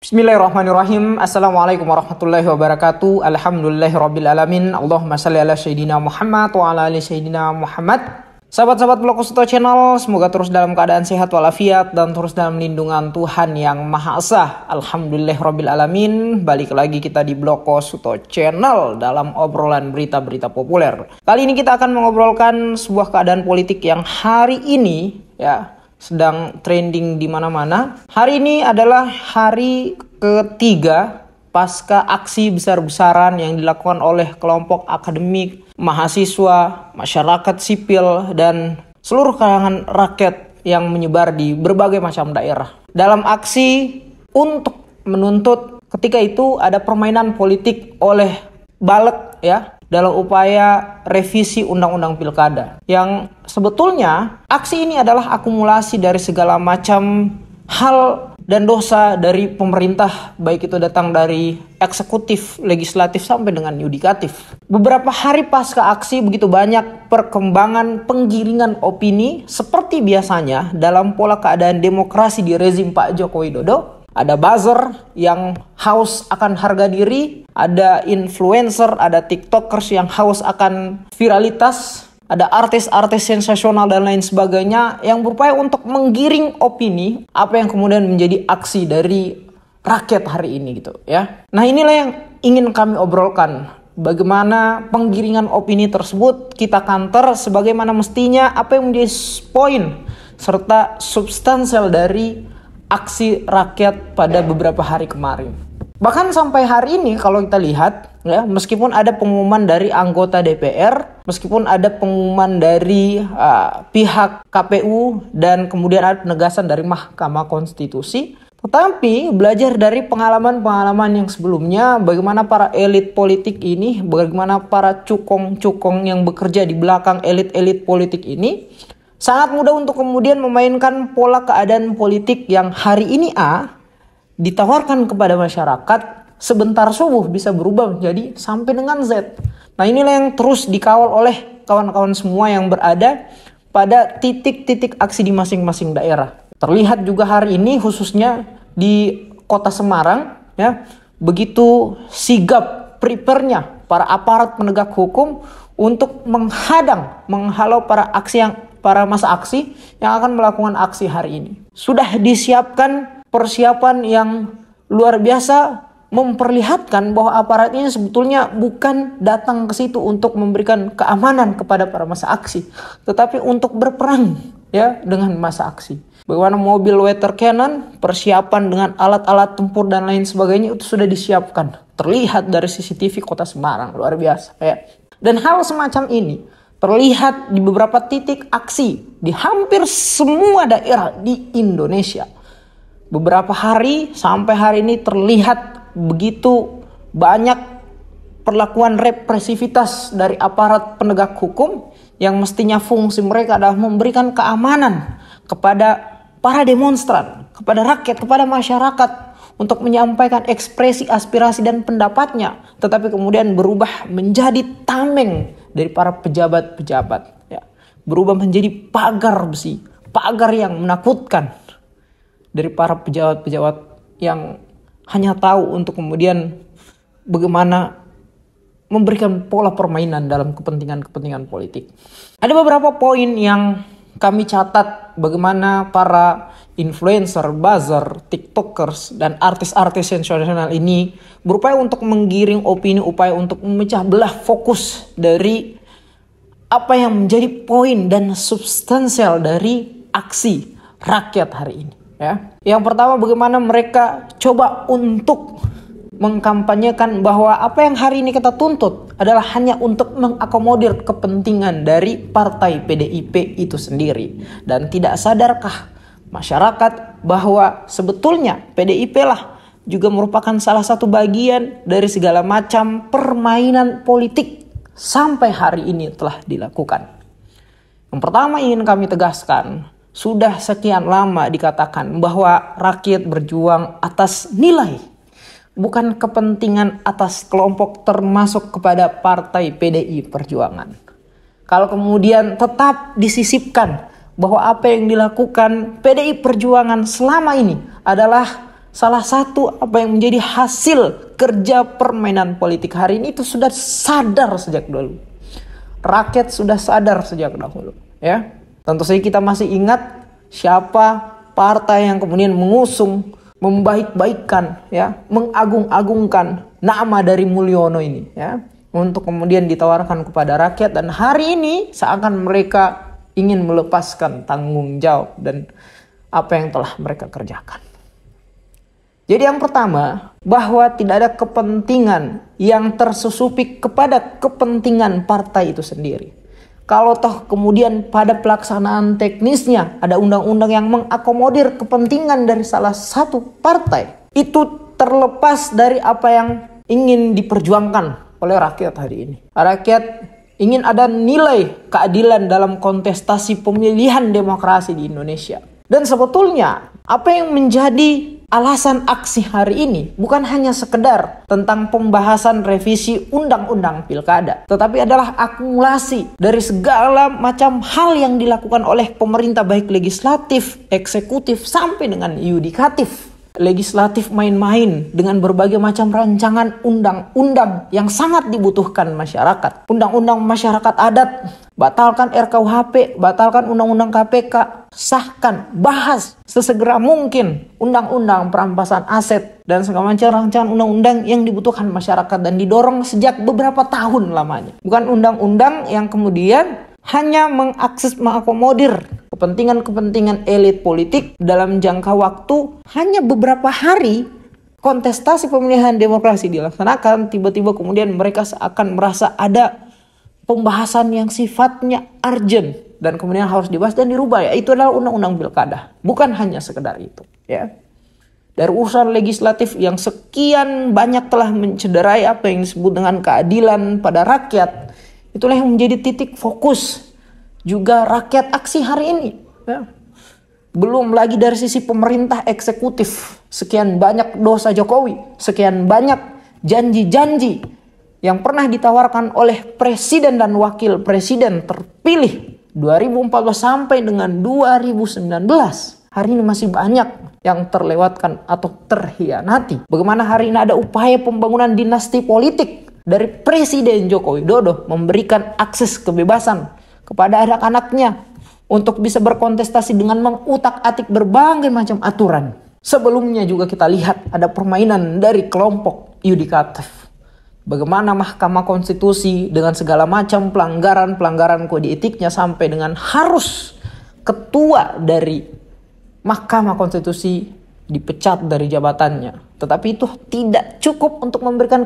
Bismillahirrahmanirrahim. Assalamualaikum warahmatullahi wabarakatuh. Alhamdulillahirrabbilalamin. Allahumma salli ala Sayyidina Muhammad wa ala ali Sayyidina Muhammad. Sahabat-sahabat Blog Kusuto Channel, semoga terus dalam keadaan sehat walafiat dan terus dalam lindungan Tuhan yang Maha Esa. Alhamdulillahirrabbilalamin. Balik lagi kita di Blog Kusuto Channel dalam obrolan berita-berita populer. Kali ini kita akan mengobrolkan sebuah keadaan politik yang hari ini sedang trending di mana-mana. Hari ini adalah hari ketiga pasca aksi besar-besaran yang dilakukan oleh kelompok akademik, mahasiswa, masyarakat sipil, dan seluruh kalangan rakyat yang menyebar di berbagai macam daerah. Dalam aksi untuk menuntut ketika itu ada permainan politik oleh balik dalam upaya revisi Undang-Undang Pilkada. Yang sebetulnya aksi ini adalah akumulasi dari segala macam hal dan dosa dari pemerintah, baik itu datang dari eksekutif, legislatif, sampai dengan yudikatif. Beberapa hari pasca aksi begitu banyak perkembangan penggiringan opini seperti biasanya dalam pola keadaan demokrasi di rezim Pak Joko Widodo. Ada buzzer yang haus akan harga diri, ada influencer, ada tiktokers yang haus akan viralitas, ada artis-artis sensasional dan lain sebagainya yang berupaya untuk menggiring opini apa yang kemudian menjadi aksi dari rakyat hari ini gitu ya. Nah, inilah yang ingin kami obrolkan. Bagaimana penggiringan opini tersebut kita counter sebagaimana mestinya, apa yang menjadi poin serta substansial dari aksi rakyat pada beberapa hari kemarin. Bahkan sampai hari ini kalau kita lihat meskipun ada pengumuman dari anggota DPR, meskipun ada pengumuman dari pihak KPU dan kemudian ada penegasan dari Mahkamah Konstitusi, tetapi belajar dari pengalaman-pengalaman yang sebelumnya, bagaimana para elit politik ini, bagaimana para cukong-cukong yang bekerja di belakang elit-elit politik ini sangat mudah untuk kemudian memainkan pola keadaan politik yang hari ini A ditawarkan kepada masyarakat, sebentar subuh bisa berubah menjadi sampai dengan Z. Nah, inilah yang terus dikawal oleh kawan-kawan semua yang berada pada titik-titik aksi di masing-masing daerah. Terlihat juga hari ini khususnya di Kota Semarang begitu sigap prepare-nya para aparat penegak hukum untuk menghalau para masa aksi yang akan melakukan aksi hari ini. Sudah disiapkan persiapan yang luar biasa memperlihatkan bahwa aparat ini sebetulnya bukan datang ke situ untuk memberikan keamanan kepada para masa aksi, tetapi untuk berperang dengan masa aksi. Bagaimana mobil water cannon, persiapan dengan alat-alat tempur dan lain sebagainya itu sudah disiapkan. Terlihat dari CCTV Kota Semarang, luar biasa Dan hal semacam ini terlihat di beberapa titik aksi di hampir semua daerah di Indonesia. Beberapa hari sampai hari ini terlihat begitu banyak perlakuan represivitas dari aparat penegak hukum yang mestinya fungsi mereka adalah memberikan keamanan kepada para demonstran, kepada rakyat, kepada masyarakat untuk menyampaikan ekspresi, aspirasi dan pendapatnya, tetapi kemudian berubah menjadi tameng dari para pejabat-pejabat, berubah menjadi pagar besi, pagar yang menakutkan dari para pejabat-pejabat yang hanya tahu untuk kemudian bagaimana memberikan pola permainan dalam kepentingan-kepentingan politik. Ada beberapa poin yang kami catat bagaimana para influencer, buzzer, tiktokers, dan artis-artis sensasional ini berupaya untuk menggiring opini, upaya untuk memecah belah fokus dari apa yang menjadi poin dan substansial dari aksi rakyat hari ini. Yang pertama, bagaimana mereka coba untuk mengkampanyekan bahwa apa yang hari ini kita tuntut adalah hanya untuk mengakomodir kepentingan dari partai PDIP itu sendiri. Dan tidak sadarkah masyarakat bahwa sebetulnya PDIP lah juga merupakan salah satu bagian dari segala macam permainan politik sampai hari ini telah dilakukan. Yang pertama ingin kami tegaskan, sudah sekian lama dikatakan bahwa rakyat berjuang atas nilai, bukan kepentingan atas kelompok termasuk kepada partai PDI Perjuangan. Kalau kemudian tetap disisipkan bahwa apa yang dilakukan PDI Perjuangan selama ini adalah salah satu apa yang menjadi hasil kerja permainan politik hari ini itu sudah sadar sejak dulu. Rakyat sudah sadar sejak dahulu, ya. Tentu saja kita masih ingat siapa partai yang kemudian mengusung, membaik-baikkan, ya, mengagung-agungkan nama dari Mulyono ini, ya, untuk kemudian ditawarkan kepada rakyat, dan hari ini seakan mereka ingin melepaskan tanggung jawab dan apa yang telah mereka kerjakan. Jadi yang pertama, bahwa tidak ada kepentingan yang tersusupi kepada kepentingan partai itu sendiri. Kalau toh kemudian pada pelaksanaan teknisnya ada undang-undang yang mengakomodir kepentingan dari salah satu partai, itu terlepas dari apa yang ingin diperjuangkan oleh rakyat hari ini. Rakyat ingin ada nilai keadilan dalam kontestasi pemilihan demokrasi di Indonesia. Dan sebetulnya apa yang menjadi alasan aksi hari ini bukan hanya sekedar tentang pembahasan revisi undang-undang pilkada, tetapi adalah akumulasi dari segala macam hal yang dilakukan oleh pemerintah, baik legislatif, eksekutif, sampai dengan yudikatif. Legislatif main-main dengan berbagai macam rancangan undang-undang yang sangat dibutuhkan masyarakat. Undang-undang masyarakat adat, batalkan RKUHP, batalkan undang-undang KPK, sahkan, bahas sesegera mungkin undang-undang perampasan aset dan segala macam rancangan undang-undang yang dibutuhkan masyarakat dan didorong sejak beberapa tahun lamanya. Bukan undang-undang yang kemudian hanya mengakomodir kepentingan-kepentingan elit politik dalam jangka waktu hanya beberapa hari kontestasi pemilihan demokrasi dilaksanakan, tiba-tiba kemudian mereka seakan merasa ada pembahasan yang sifatnya urgent dan kemudian harus dibahas dan dirubah, ya itu adalah undang-undang pilkada. Bukan hanya sekedar itu, ya. Dari urusan legislatif yang sekian banyak telah mencederai apa yang disebut dengan keadilan pada rakyat, itulah yang menjadi titik fokus juga rakyat aksi hari ini, ya. Belum lagi dari sisi pemerintah eksekutif, sekian banyak dosa Jokowi, sekian banyak janji-janji yang pernah ditawarkan oleh presiden dan wakil presiden terpilih 2014 sampai dengan 2019. Hari ini masih banyak yang terlewatkan atau terhianati. Bagaimana hari ini ada upaya pembangunan dinasti politik dari Presiden Joko Widodo memberikan akses kebebasan kepada anak-anaknya untuk bisa berkontestasi dengan mengutak-atik berbagai macam aturan. Sebelumnya juga kita lihat ada permainan dari kelompok yudikatif. Bagaimana Mahkamah Konstitusi dengan segala macam pelanggaran kode etiknya sampai dengan harus ketua dari Mahkamah Konstitusi dipecat dari jabatannya. Tetapi itu tidak cukup untuk memberikan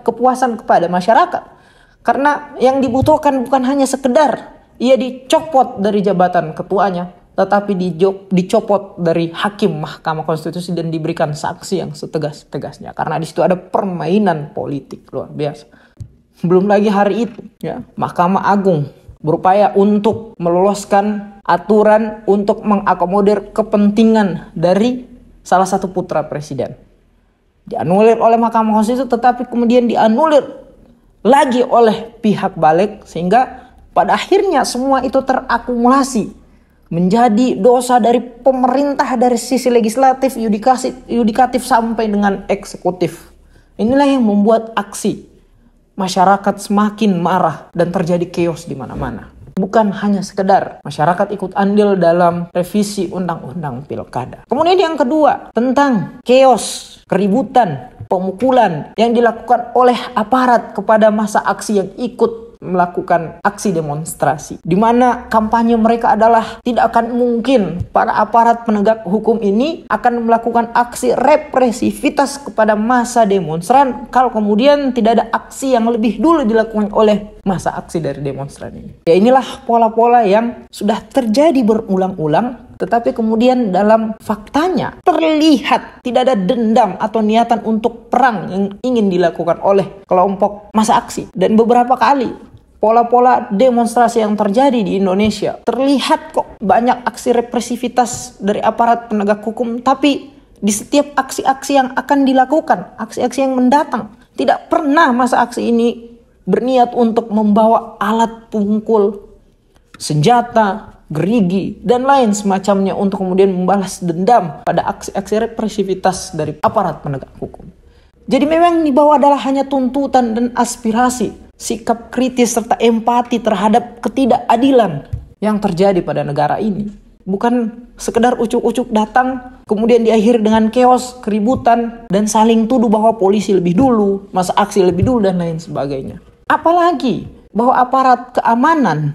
kepuasan kepada masyarakat. Karena yang dibutuhkan bukan hanya sekedar ia dicopot dari jabatan ketuanya, tetapi dicopot dari hakim Mahkamah Konstitusi dan diberikan sanksi yang setegas-tegasnya. Karena di situ ada permainan politik luar biasa. Belum lagi hari itu, ya, Mahkamah Agung berupaya untuk meloloskan aturan untuk mengakomodir kepentingan dari salah satu putra presiden. Dianulir oleh Mahkamah Konstitusi, tetapi kemudian dianulir lagi oleh pihak balik, sehingga pada akhirnya semua itu terakumulasi menjadi dosa dari pemerintah dari sisi legislatif, yudikatif sampai dengan eksekutif. Inilah yang membuat aksi masyarakat semakin marah dan terjadi chaos di mana-mana. Bukan hanya sekedar masyarakat ikut andil dalam revisi undang-undang pilkada. Kemudian yang kedua, tentang chaos, keributan, pemukulan yang dilakukan oleh aparat kepada massa aksi yang ikut melakukan aksi demonstrasi, di mana kampanye mereka adalah tidak akan mungkin para aparat penegak hukum ini akan melakukan aksi represivitas kepada massa demonstran kalau kemudian tidak ada aksi yang lebih dulu dilakukan oleh massa aksi dari demonstran ini. Ya, inilah pola-pola yang sudah terjadi berulang-ulang, tetapi kemudian dalam faktanya terlihat tidak ada dendam atau niatan untuk perang yang ingin dilakukan oleh kelompok massa aksi. Dan beberapa kali pola-pola demonstrasi yang terjadi di Indonesia terlihat kok banyak aksi represivitas dari aparat penegak hukum, tapi di setiap aksi-aksi yang akan dilakukan, aksi-aksi yang mendatang, tidak pernah massa aksi ini berniat untuk membawa alat pungkul, senjata, gerigi, dan lain semacamnya untuk kemudian membalas dendam pada aksi-aksi represivitas dari aparat penegak hukum. Jadi memang di bawah adalah hanya tuntutan dan aspirasi, sikap kritis serta empati terhadap ketidakadilan yang terjadi pada negara ini. Bukan sekedar ucuk-ucuk datang, kemudian diakhiri dengan chaos, keributan, dan saling tuduh bahwa polisi lebih dulu, masa aksi lebih dulu, dan lain sebagainya. Apalagi bahwa aparat keamanan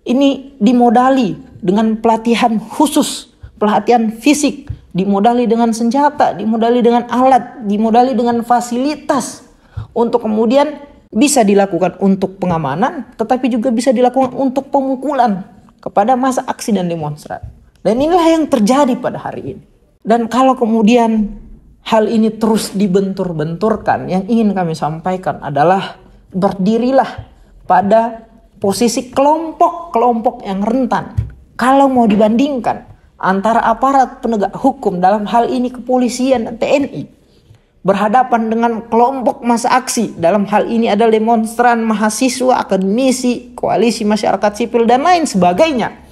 ini dimodali dengan pelatihan khusus, pelatihan fisik, dimodali dengan senjata, dimodali dengan alat, dimodali dengan fasilitas, untuk kemudian bisa dilakukan untuk pengamanan, tetapi juga bisa dilakukan untuk pemukulan kepada masa aksi dan demonstran. Dan inilah yang terjadi pada hari ini. Dan kalau kemudian hal ini terus dibentur-benturkan, yang ingin kami sampaikan adalah berdirilah pada posisi kelompok-kelompok yang rentan. Kalau mau dibandingkan antara aparat penegak hukum, dalam hal ini kepolisian dan TNI, berhadapan dengan kelompok masa aksi, dalam hal ini adalah demonstran, mahasiswa, akademisi, koalisi masyarakat sipil, dan lain sebagainya.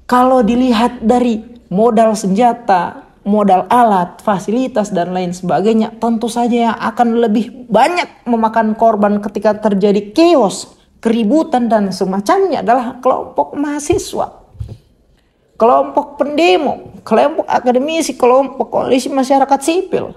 Kalau dilihat dari modal senjata, modal alat, fasilitas, dan lain sebagainya, tentu saja yang akan lebih banyak memakan korban ketika terjadi chaos, keributan, dan semacamnya adalah kelompok mahasiswa, kelompok pendemo, kelompok akademisi, kelompok koalisi masyarakat sipil.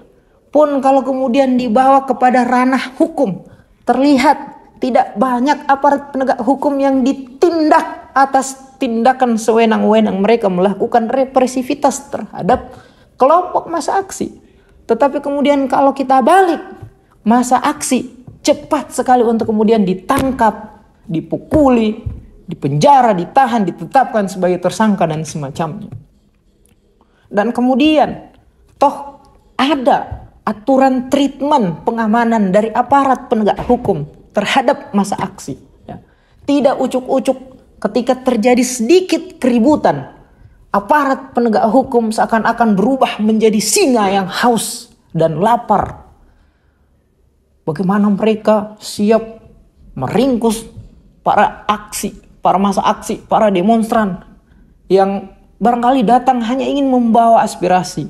Pun kalau kemudian dibawa kepada ranah hukum, terlihat tidak banyak aparat penegak hukum yang ditindak atas tindakan sewenang-wenang mereka melakukan represivitas terhadap kelompok masa aksi. Tetapi kemudian kalau kita balik, masa aksi cepat sekali untuk kemudian ditangkap, dipukuli, dipenjara, ditahan, ditetapkan sebagai tersangka dan semacamnya. Dan kemudian toh ada aturan treatment pengamanan dari aparat penegak hukum terhadap masa aksi. Tidak ucuk-ucuk ketika terjadi sedikit keributan, aparat penegak hukum seakan-akan berubah menjadi singa yang haus dan lapar. Bagaimana mereka siap meringkus para masa aksi, para demonstran yang barangkali datang hanya ingin membawa aspirasi,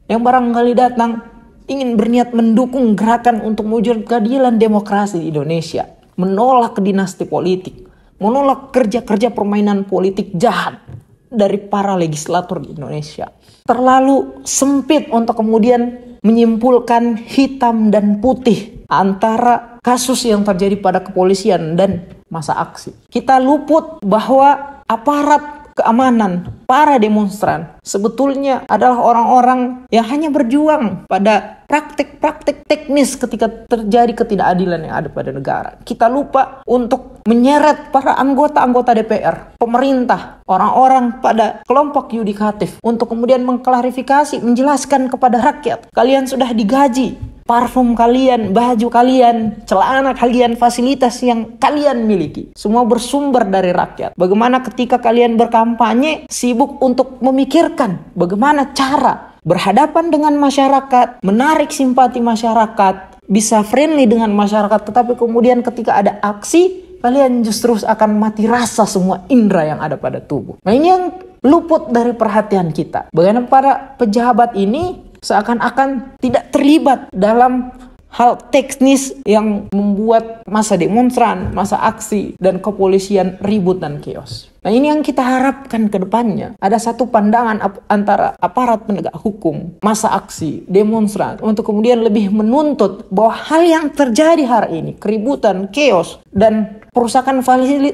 yang barangkali datang ingin berniat mendukung gerakan untuk mewujudkan keadilan demokrasi di Indonesia, menolak dinasti politik, menolak kerja-kerja permainan politik jahat dari para legislator di Indonesia. Terlalu sempit untuk kemudian menyimpulkan hitam dan putih antara kasus yang terjadi pada kepolisian dan masa aksi. Kita luput bahwa aparat keamanan, para demonstran sebetulnya adalah orang-orang yang hanya berjuang pada praktik-praktik teknis ketika terjadi ketidakadilan yang ada pada negara. Kita lupa untuk menyeret para anggota-anggota DPR, pemerintah, orang-orang pada kelompok yudikatif untuk kemudian mengklarifikasi, menjelaskan kepada rakyat, kalian sudah digaji, parfum kalian, baju kalian, celana kalian, fasilitas yang kalian miliki, semua bersumber dari rakyat. Bagaimana ketika kalian berkampanye sibuk untuk memikirkan bagaimana cara berhadapan dengan masyarakat, menarik simpati masyarakat, bisa friendly dengan masyarakat, tetapi kemudian ketika ada aksi, kalian justru akan mati rasa semua indera yang ada pada tubuh. Nah, ini yang luput dari perhatian kita. Bagaimana para pejabat ini seakan-akan tidak terlibat dalam hal teknis yang membuat masa demonstran, masa aksi, dan kepolisian ribut dan chaos. Nah, ini yang kita harapkan ke depannya. Ada satu pandangan antara aparat penegak hukum, masa aksi, demonstran, untuk kemudian lebih menuntut bahwa hal yang terjadi hari ini, keributan, chaos, dan perusakan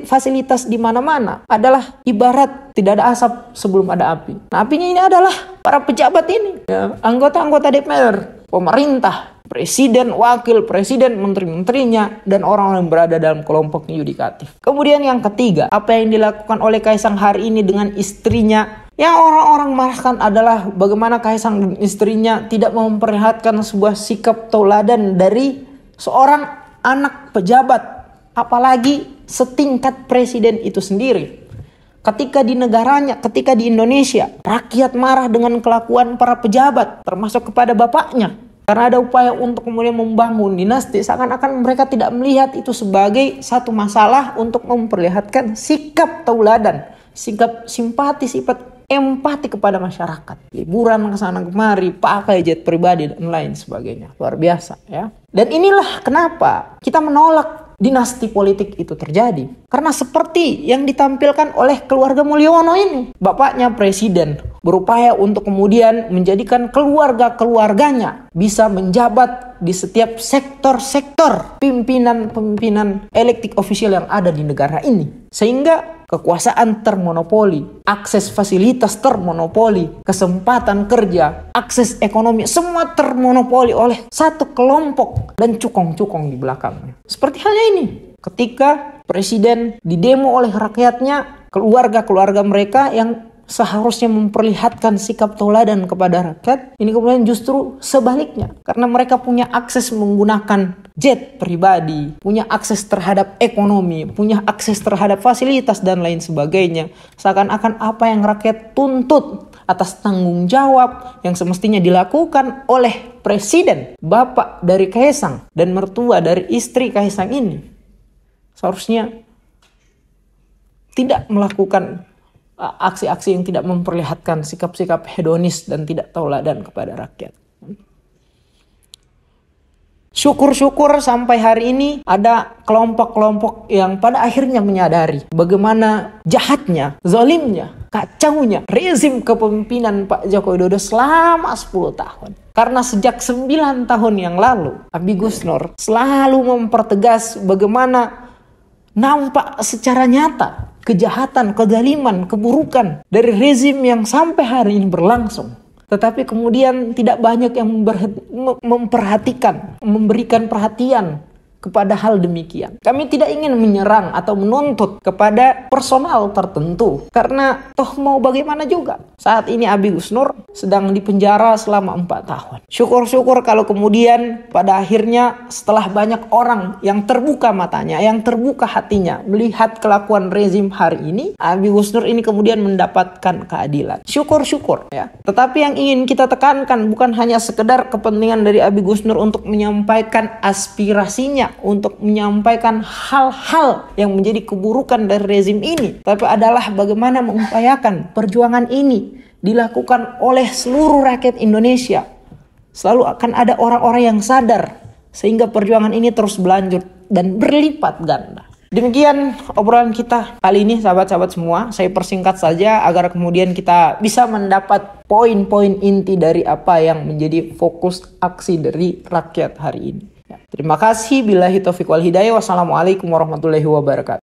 fasilitas di mana-mana adalah ibarat tidak ada asap sebelum ada api. Nah, apinya ini adalah para pejabat ini, anggota-anggota DPR, pemerintah, presiden, wakil presiden, menteri-menterinya, dan orang-orang yang berada dalam kelompok yudikatif. Kemudian yang ketiga, apa yang dilakukan oleh Kaisang hari ini dengan istrinya, yang orang-orang marahkan adalah bagaimana Kaisang dan istrinya tidak memperlihatkan sebuah sikap tauladan dari seorang anak pejabat, apalagi setingkat presiden itu sendiri. Ketika di negaranya, ketika di Indonesia, rakyat marah dengan kelakuan para pejabat, termasuk kepada bapaknya. Karena ada upaya untuk kemudian membangun dinasti, seakan-akan mereka tidak melihat itu sebagai satu masalah untuk memperlihatkan sikap tauladan, sikap simpati, sifat empati kepada masyarakat. Liburan ke sana kemari, pakai jet pribadi dan lain sebagainya. Luar biasa ya. Dan inilah kenapa kita menolak dinasti politik itu terjadi. Karena seperti yang ditampilkan oleh keluarga Mulyono ini. Bapaknya presiden berupaya untuk kemudian menjadikan keluarga-keluarganya bisa menjabat di setiap sektor-sektor pimpinan-pimpinan elected official yang ada di negara ini. Sehingga kekuasaan termonopoli, akses fasilitas termonopoli, kesempatan kerja, akses ekonomi, semua termonopoli oleh satu kelompok dan cukong-cukong di belakangnya. Seperti halnya ini, ketika presiden didemo oleh rakyatnya, keluarga-keluarga mereka yang seharusnya memperlihatkan sikap tauladan kepada rakyat, ini kemudian justru sebaliknya. Karena mereka punya akses menggunakan jet pribadi, punya akses terhadap ekonomi, punya akses terhadap fasilitas dan lain sebagainya. Seakan-akan apa yang rakyat tuntut atas tanggung jawab yang semestinya dilakukan oleh presiden, bapak dari Kaisang dan mertua dari istri Kaisang ini, seharusnya tidak melakukan aksi-aksi yang tidak memperlihatkan sikap-sikap hedonis dan tidak tauladan kepada rakyat. Syukur-syukur sampai hari ini ada kelompok-kelompok yang pada akhirnya menyadari bagaimana jahatnya, zalimnya, kacaunya rezim kepemimpinan Pak Joko Widodo selama 10 tahun. Karena sejak 9 tahun yang lalu, Abi Gusnor selalu mempertegas bagaimana nampak secara nyata kejahatan, kezaliman, keburukan dari rezim yang sampai hari ini berlangsung. Tetapi kemudian tidak banyak yang memperhatikan, memberikan perhatian kepada hal demikian. Kami tidak ingin menyerang atau menuntut kepada personal tertentu. Karena toh mau bagaimana juga. Saat ini Abi Gusnor sedang dipenjara selama 4 tahun. Syukur-syukur kalau kemudian pada akhirnya setelah banyak orang yang terbuka matanya, yang terbuka hatinya melihat kelakuan rezim hari ini, Abi Gusnor ini kemudian mendapatkan keadilan. Syukur-syukur ya. Tetapi yang ingin kita tekankan bukan hanya sekedar kepentingan dari Abi Gusnor untuk menyampaikan aspirasinya, untuk menyampaikan hal-hal yang menjadi keburukan dari rezim ini, tapi adalah bagaimana mengupayakan perjuangan ini dilakukan oleh seluruh rakyat Indonesia. Selalu akan ada orang-orang yang sadar sehingga perjuangan ini terus berlanjut dan berlipat ganda. Demikian obrolan kita kali ini sahabat-sahabat semua. Saya persingkat saja agar kemudian kita bisa mendapat poin-poin inti dari apa yang menjadi fokus aksi dari rakyat hari ini. Terima kasih. Billahi taufiq wal hidayah. Wassalamualaikum warahmatullahi wabarakatuh.